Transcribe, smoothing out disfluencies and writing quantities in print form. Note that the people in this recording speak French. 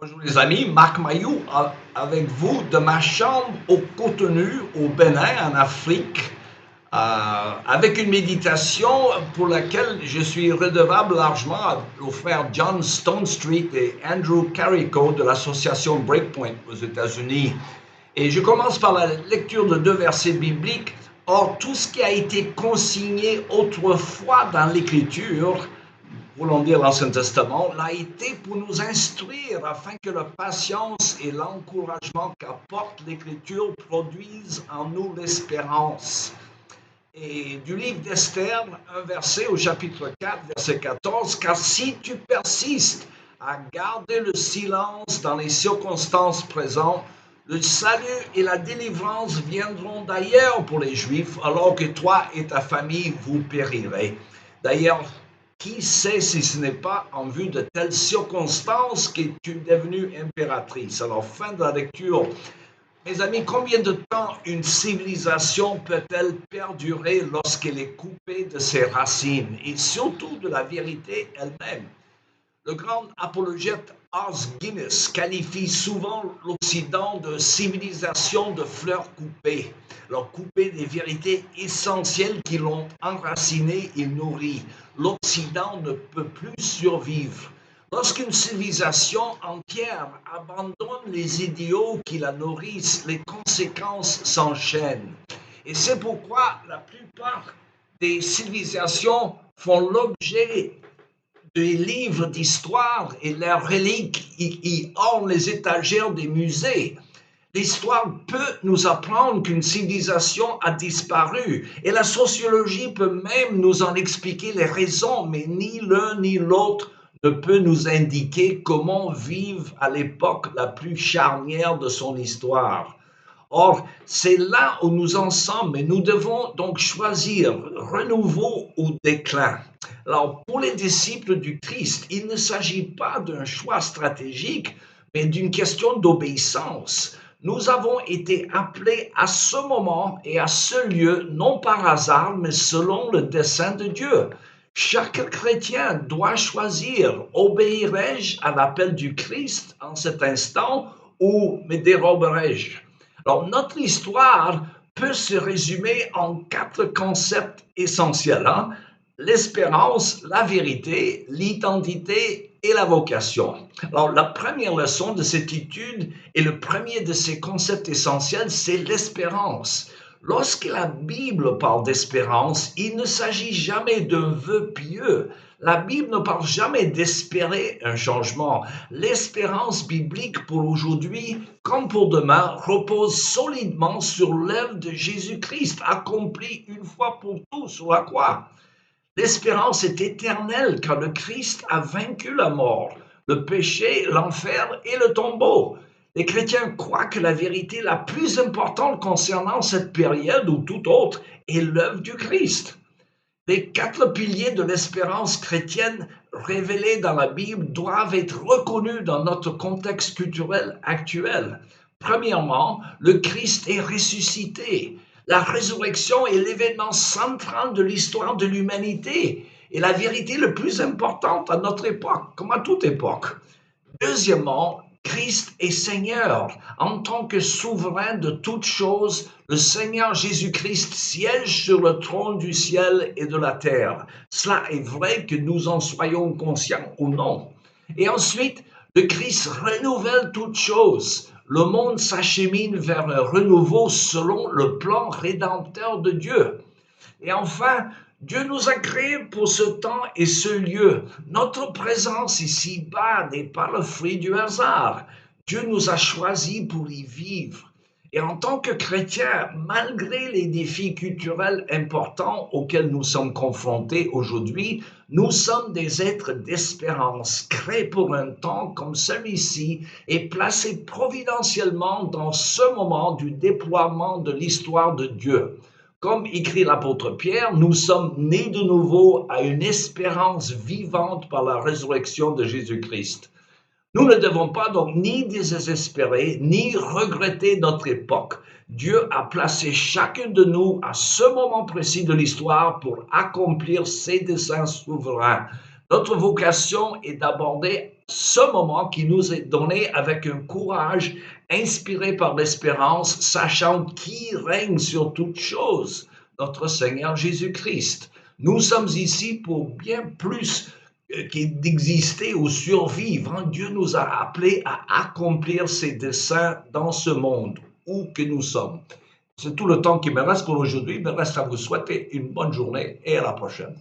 Bonjour les amis, Marc Mailloux avec vous de ma chambre au Cotonou, au Bénin, en Afrique, avec une méditation pour laquelle je suis redevable largement aux frères John Stonestreet et Andrew Carrico de l'association Breakpoint aux États-Unis. Et je commence par la lecture de 2 versets bibliques. Or, tout ce qui a été consigné autrefois dans l'Écriture, voulons dire l'Ancien Testament, l'a été pour nous instruire afin que la patience et l'encouragement qu'apporte l'Écriture produisent en nous l'espérance. Et du livre d'Esther, un verset au chapitre 4, verset 14, car si tu persistes à garder le silence dans les circonstances présentes, le salut et la délivrance viendront d'ailleurs pour les Juifs, alors que toi et ta famille vous périrez. D'ailleurs, qui sait si ce n'est pas en vue de telles circonstances que tu es devenue impératrice. Alors, fin de la lecture. Mes amis, combien de temps une civilisation peut-elle perdurer lorsqu'elle est coupée de ses racines et surtout de la vérité elle-même? Le grand apologète Os Guinness qualifie souvent l'Occident de civilisation de fleurs coupées, alors coupées des vérités essentielles qui l'ont enraciné et nourri. L'Occident ne peut plus survivre. Lorsqu'une civilisation entière abandonne les idéaux qui la nourrissent, les conséquences s'enchaînent. Et c'est pourquoi la plupart des civilisations font l'objet des livres d'histoire et leurs reliques y ornent les étagères des musées. L'histoire peut nous apprendre qu'une civilisation a disparu et la sociologie peut même nous en expliquer les raisons, mais ni l'un ni l'autre ne peut nous indiquer comment vivre à l'époque la plus charnière de son histoire. Or, c'est là où nous en sommes et nous devons donc choisir renouveau ou déclin. Alors, pour les disciples du Christ, il ne s'agit pas d'un choix stratégique, mais d'une question d'obéissance. Nous avons été appelés à ce moment et à ce lieu, non par hasard, mais selon le dessein de Dieu. Chaque chrétien doit choisir, obéirai-je à l'appel du Christ en cet instant ou me déroberai-je? Alors, notre histoire peut se résumer en 4 concepts essentiels. L'espérance, la vérité, l'identité et la vocation. Alors, la première leçon de cette étude et le premier de ces concepts essentiels, c'est l'espérance. Lorsque la Bible parle d'espérance, il ne s'agit jamais d'un vœu pieux. La Bible ne parle jamais d'espérer un changement. L'espérance biblique pour aujourd'hui, comme pour demain, repose solidement sur l'œuvre de Jésus-Christ, accomplie une fois pour tous sur la croix. L'espérance est éternelle car le Christ a vaincu la mort, le péché, l'enfer et le tombeau. Les chrétiens croient que la vérité la plus importante concernant cette période ou toute autre est l'œuvre du Christ. Les 4 piliers de l'espérance chrétienne révélés dans la Bible doivent être reconnus dans notre contexte culturel actuel. Premièrement, le Christ est ressuscité. La résurrection est l'événement central de l'histoire de l'humanité et la vérité la plus importante à notre époque, comme à toute époque. Deuxièmement, Christ est Seigneur. En tant que souverain de toutes choses, le Seigneur Jésus-Christ siège sur le trône du ciel et de la terre. Cela est vrai que nous en soyons conscients ou non. Et ensuite, le Christ renouvelle toutes choses. Le monde s'achemine vers un renouveau selon le plan rédempteur de Dieu. Et enfin, Dieu nous a créés pour ce temps et ce lieu. Notre présence ici-bas n'est pas le fruit du hasard. Dieu nous a choisis pour y vivre. Et en tant que chrétiens, malgré les défis culturels importants auxquels nous sommes confrontés aujourd'hui, nous sommes des êtres d'espérance, créés pour un temps comme celui-ci et placés providentiellement dans ce moment du déploiement de l'histoire de Dieu. Comme écrit l'apôtre Pierre, nous sommes nés de nouveau à une espérance vivante par la résurrection de Jésus-Christ. Nous ne devons pas donc ni désespérer, ni regretter notre époque. Dieu a placé chacun de nous à ce moment précis de l'histoire pour accomplir ses desseins souverains. Notre vocation est d'aborder ce moment qui nous est donné avec un courage inspiré par l'espérance, sachant qui règne sur toutes choses, notre Seigneur Jésus-Christ. Nous sommes ici pour bien plus d'exister ou survivre. Dieu nous a appelés à accomplir ses desseins dans ce monde où que nous sommes. C'est tout le temps qui me reste pour aujourd'hui. Il me reste à vous souhaiter une bonne journée et à la prochaine.